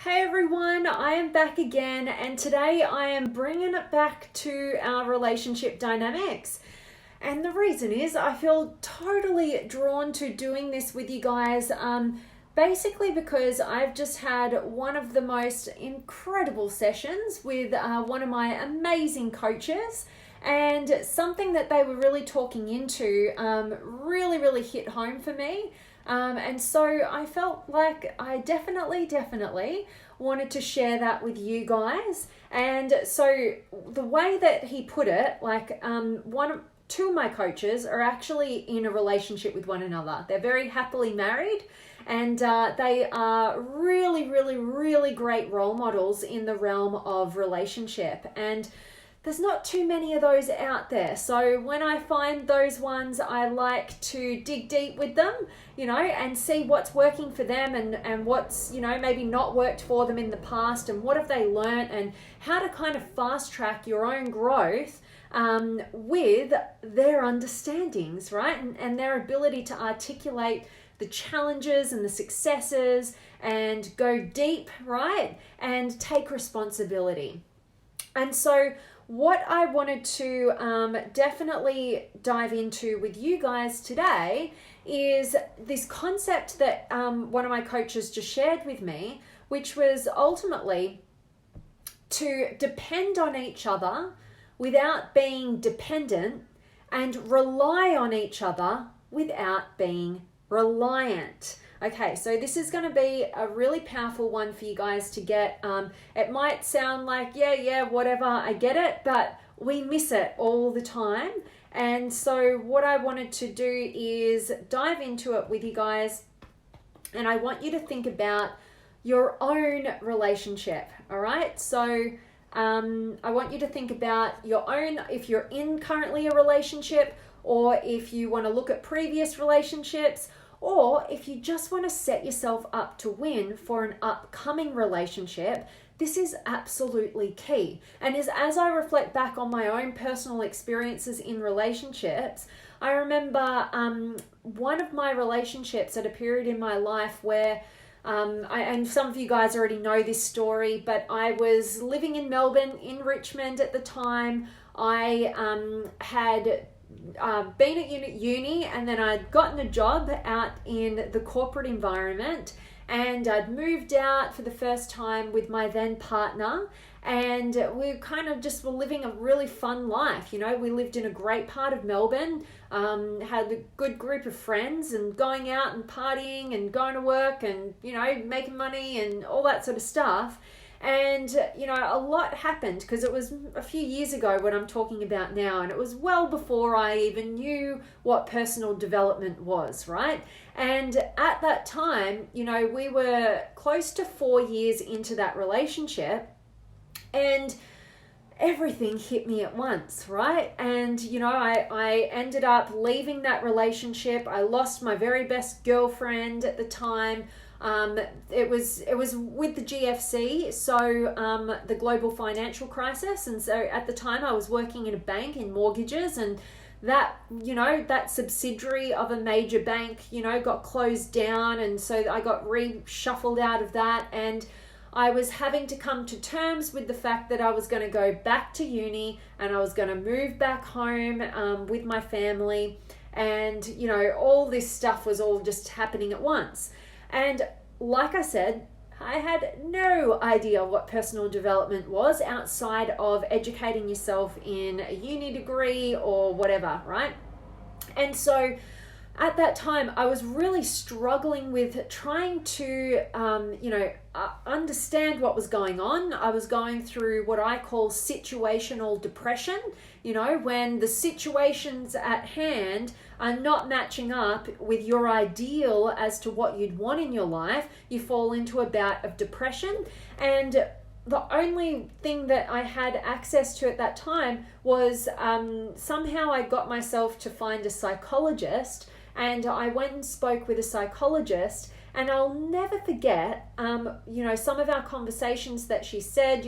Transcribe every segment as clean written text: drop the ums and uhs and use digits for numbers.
Hey everyone, I am back again, and today I am bringing it back to our relationship dynamics. And the reason is I feel totally drawn to doing this with you guys, basically because I've just had one of the most incredible sessions with one of my amazing coaches, and something that they were really talking into really hit home for me. And so I felt like I definitely wanted to share that with you guys. And so the way that he put it, two of my coaches are actually in a relationship with one another. They're very happily married, and they are really great role models in the realm of relationship. And there's not too many of those out there. So when I find those ones, I like to dig deep with them, and see what's working for them and what's, maybe not worked for them in the past, and what have they learned, and how to kind of fast track your own growth with their understandings, right? And their ability to articulate the challenges and the successes and go deep, right? And take responsibility. And so what I wanted to definitely dive into with you guys today is this concept that one of my coaches just shared with me, which was ultimately to depend on each other without being dependent, and rely on each other without being reliant. Okay, so this is going to be a really powerful one for you guys to get. It might sound like, yeah, whatever, I get it, but we miss it all the time. And so what I wanted to do is dive into it with you guys, and I want you to think about your own relationship, all right? So I want you to think about your own, if you're in currently a relationship, or if you want to look at previous relationships, or if you just want to set yourself up to win for an upcoming relationship. This is absolutely key. And as I reflect back on my own personal experiences in relationships, I remember one of my relationships at a period in my life where and some of you guys already know this story, but I was living in Melbourne, in Richmond at the time. I had been at uni, and then I'd gotten a job out in the corporate environment, and I'd moved out for the first time with my then partner, and we kind of just were living a really fun life. We lived in a great part of Melbourne, had a good group of friends, and going out and partying and going to work and, making money and all that sort of stuff. And, a lot happened, because it was a few years ago what I'm talking about now, and it was well before I even knew what personal development was, right? And at that time, we were close to 4 years into that relationship, and everything hit me at once, right? And, I ended up leaving that relationship. I lost my very best girlfriend at the time. It was with the GFC, so the global financial crisis, and so at the time I was working in a bank in mortgages, and that that subsidiary of a major bank got closed down, and so I got reshuffled out of that, and I was having to come to terms with the fact that I was going to go back to uni, and I was going to move back home with my family, and all this stuff was all just happening at once. And like I said, I had no idea what personal development was outside of educating yourself in a uni degree or whatever, right? And so at that time, I was really struggling with trying to, understand what was going on. I was going through what I call situational depression, when the situations at hand are not matching up with your ideal as to what you'd want in your life. You fall into a bout of depression, and the only thing that I had access to at that time was somehow I got myself to find a psychologist, and I went and spoke with a psychologist, and I'll never forget, some of our conversations that she said.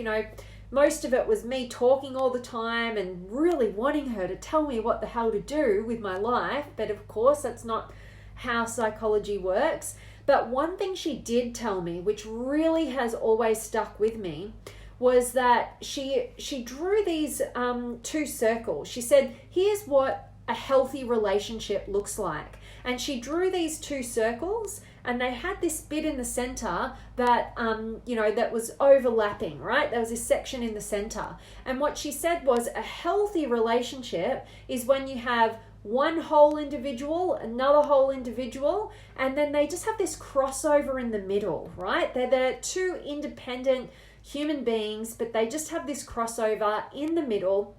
Most of it was me talking all the time and really wanting her to tell me what the hell to do with my life. But of course, that's not how psychology works. But one thing she did tell me, which really has always stuck with me, was that she drew these two circles. She said, here's what a healthy relationship looks like. And she drew these two circles, and they had this bit in the center that, that was overlapping, right? There was this section in the center. And what she said was a healthy relationship is when you have one whole individual, another whole individual, and then they just have this crossover in the middle, right? They're two independent human beings, but they just have this crossover in the middle,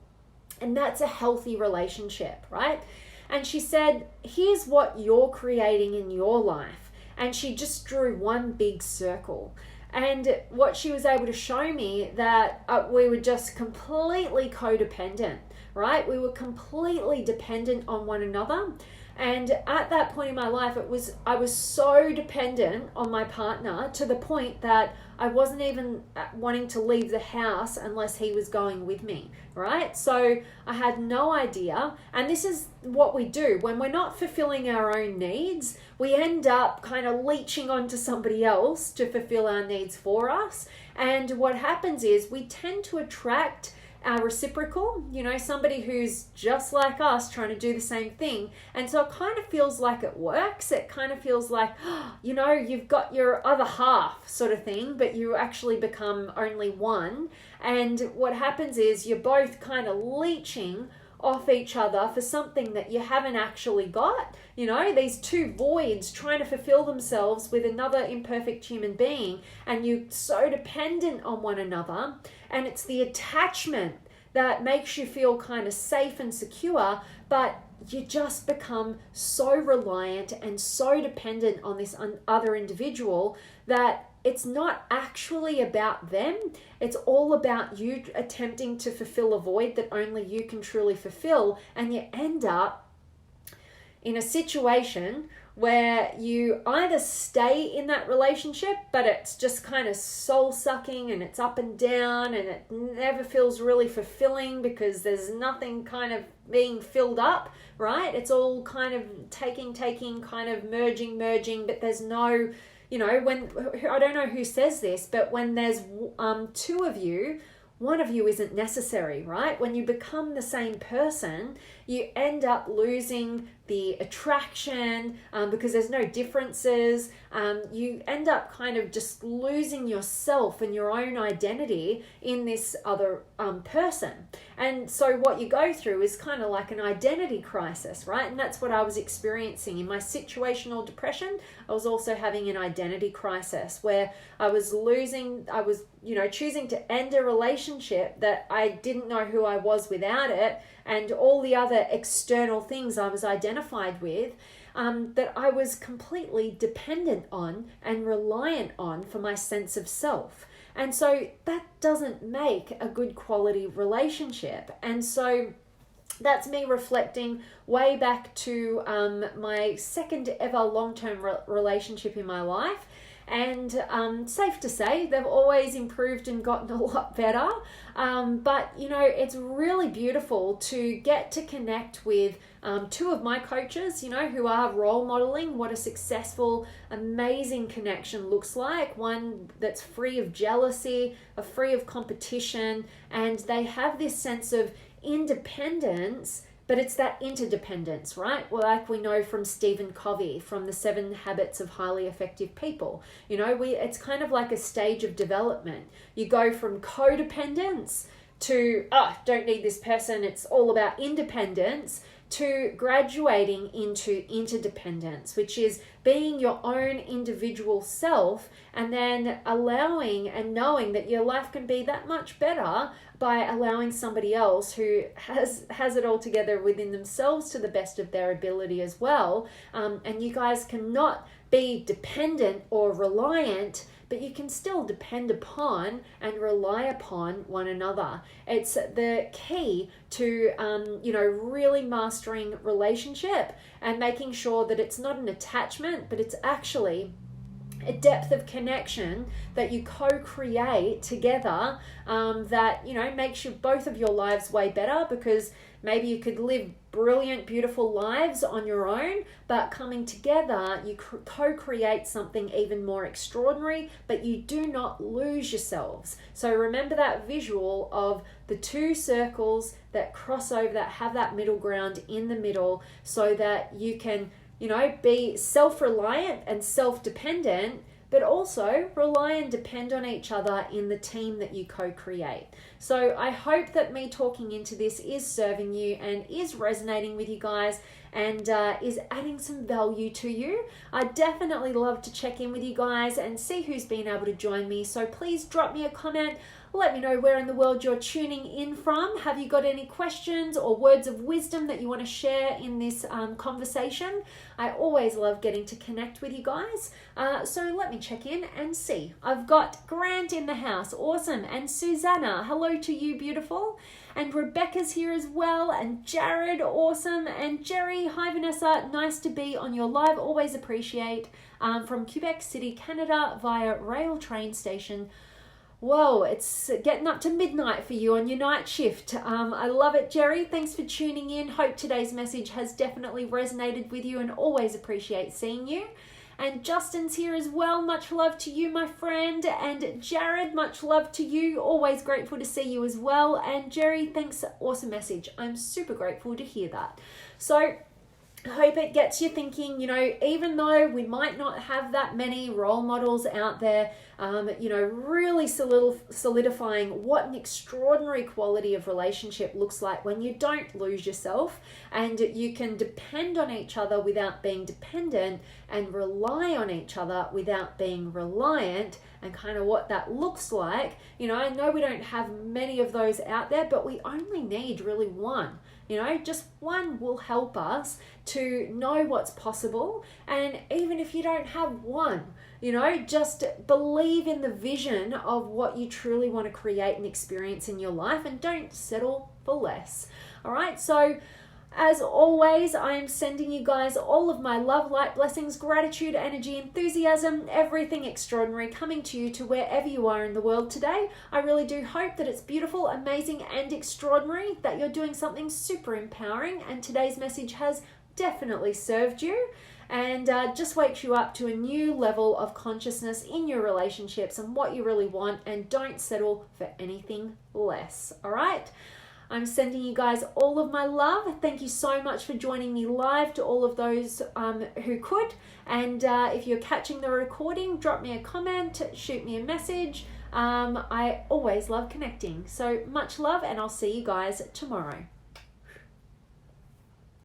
and that's a healthy relationship, right? And she said, here's what you're creating in your life. And she just drew one big circle. And what she was able to show me that we were just completely codependent, right? We were completely dependent on one another. And at that point in my life, I was so dependent on my partner to the point that I wasn't even wanting to leave the house unless he was going with me, right? So I had no idea. And this is what we do. When we're not fulfilling our own needs, we end up kind of leeching onto somebody else to fulfill our needs for us. And what happens is we tend to attract our reciprocal, somebody who's just like us trying to do the same thing. And so it kind of feels like it works. It kind of feels like, you've got your other half sort of thing, but you actually become only one. And what happens is you're both kind of leeching off each other for something that you haven't actually got. These two voids trying to fulfill themselves with another imperfect human being, and you're so dependent on one another, and it's the attachment that makes you feel kind of safe and secure, but you just become so reliant and so dependent on this other individual that it's not actually about them. It's all about you attempting to fulfill a void that only you can truly fulfill. And you end up in a situation where you either stay in that relationship, but it's just kind of soul sucking and it's up and down and it never feels really fulfilling because there's nothing kind of being filled up, right? It's all kind of taking, kind of merging, but there's no, when, I don't know who says this, but when there's two of you, one of you isn't necessary, right? When you become the same person, you end up losing the attraction because there's no differences. You end up kind of just losing yourself and your own identity in this other person. And so what you go through is kind of like an identity crisis, right? And that's what I was experiencing in my situational depression. I was also having an identity crisis where I was choosing to end a relationship that I didn't know who I was without it, and all the other external things I was identified with that I was completely dependent on and reliant on for my sense of self. And so that doesn't make a good quality relationship. And so that's me reflecting way back to my second ever long-term relationship in my life. And safe to say, they've always improved and gotten a lot better. But, it's really beautiful to get to connect with two of my coaches, who are role modeling what a successful, amazing connection looks like. One that's free of jealousy, free of competition, and they have this sense of independence, but it's that interdependence, right? Well, like we know from Stephen Covey, from the 7 Habits of Highly Effective People. It's kind of like a stage of development. You go from codependence to, don't need this person, it's all about independence, to graduating into interdependence, which is being your own individual self, and then allowing and knowing that your life can be that much better by allowing somebody else who has it all together within themselves to the best of their ability as well. And you guys cannot be dependent or reliant, but you can still depend upon and rely upon one another. It's the key to, really mastering relationship and making sure that it's not an attachment, but it's actually a depth of connection that you co-create together that, makes both of your lives way better, because Maybe you could live brilliant, beautiful lives on your own, but coming together, you co-create something even more extraordinary, but you do not lose yourselves. So remember that visual of the two circles that cross over, that have that middle ground in the middle, so that you can, be self-reliant and self-dependent, but also rely and depend on each other in the team that you co-create. So I hope that me talking into this is serving you and is resonating with you guys, and is adding some value to you. I definitely love to check in with you guys and see who's been able to join me. So please drop me a comment. Let me know where in the world you're tuning in from. Have you got any questions or words of wisdom that you want to share in this conversation? I always love getting to connect with you guys. So let me check in and see. I've got Grant in the house. Awesome. And Susanna. Hello to you, beautiful. And Rebecca's here as well. And Jared. Awesome. And Jerry. Hi, Vanessa. Nice to be on your live. Always appreciate. From Quebec City, Canada via rail train station. Whoa, it's getting up to midnight for you on your night shift. I love it, Jerry. Thanks for tuning in. Hope today's message has definitely resonated with you, and always appreciate seeing you. And Justin's here as well. Much love to you, my friend. And Jared, much love to you. Always grateful to see you as well. And Jerry, thanks. Awesome message. I'm super grateful to hear that. So I hope it gets you thinking, even though we might not have that many role models out there, really solidifying what an extraordinary quality of relationship looks like when you don't lose yourself and you can depend on each other without being dependent, and rely on each other without being reliant, and kind of what that looks like. I know we don't have many of those out there, but we only need really one. Just one will help us to know what's possible. And even if you don't have one, just believe in the vision of what you truly want to create and experience in your life, and don't settle for less. All right. So as always, I am sending you guys all of my love, light, blessings, gratitude, energy, enthusiasm, everything extraordinary coming to you to wherever you are in the world today. I really do hope that it's beautiful, amazing, and extraordinary, that you're doing something super empowering, and today's message has definitely served you and just wakes you up to a new level of consciousness in your relationships and what you really want, and don't settle for anything less. All right? I'm sending you guys all of my love. Thank you so much for joining me live, to all of those who could. And if you're catching the recording, drop me a comment, shoot me a message. I always love connecting. So much love, and I'll see you guys tomorrow.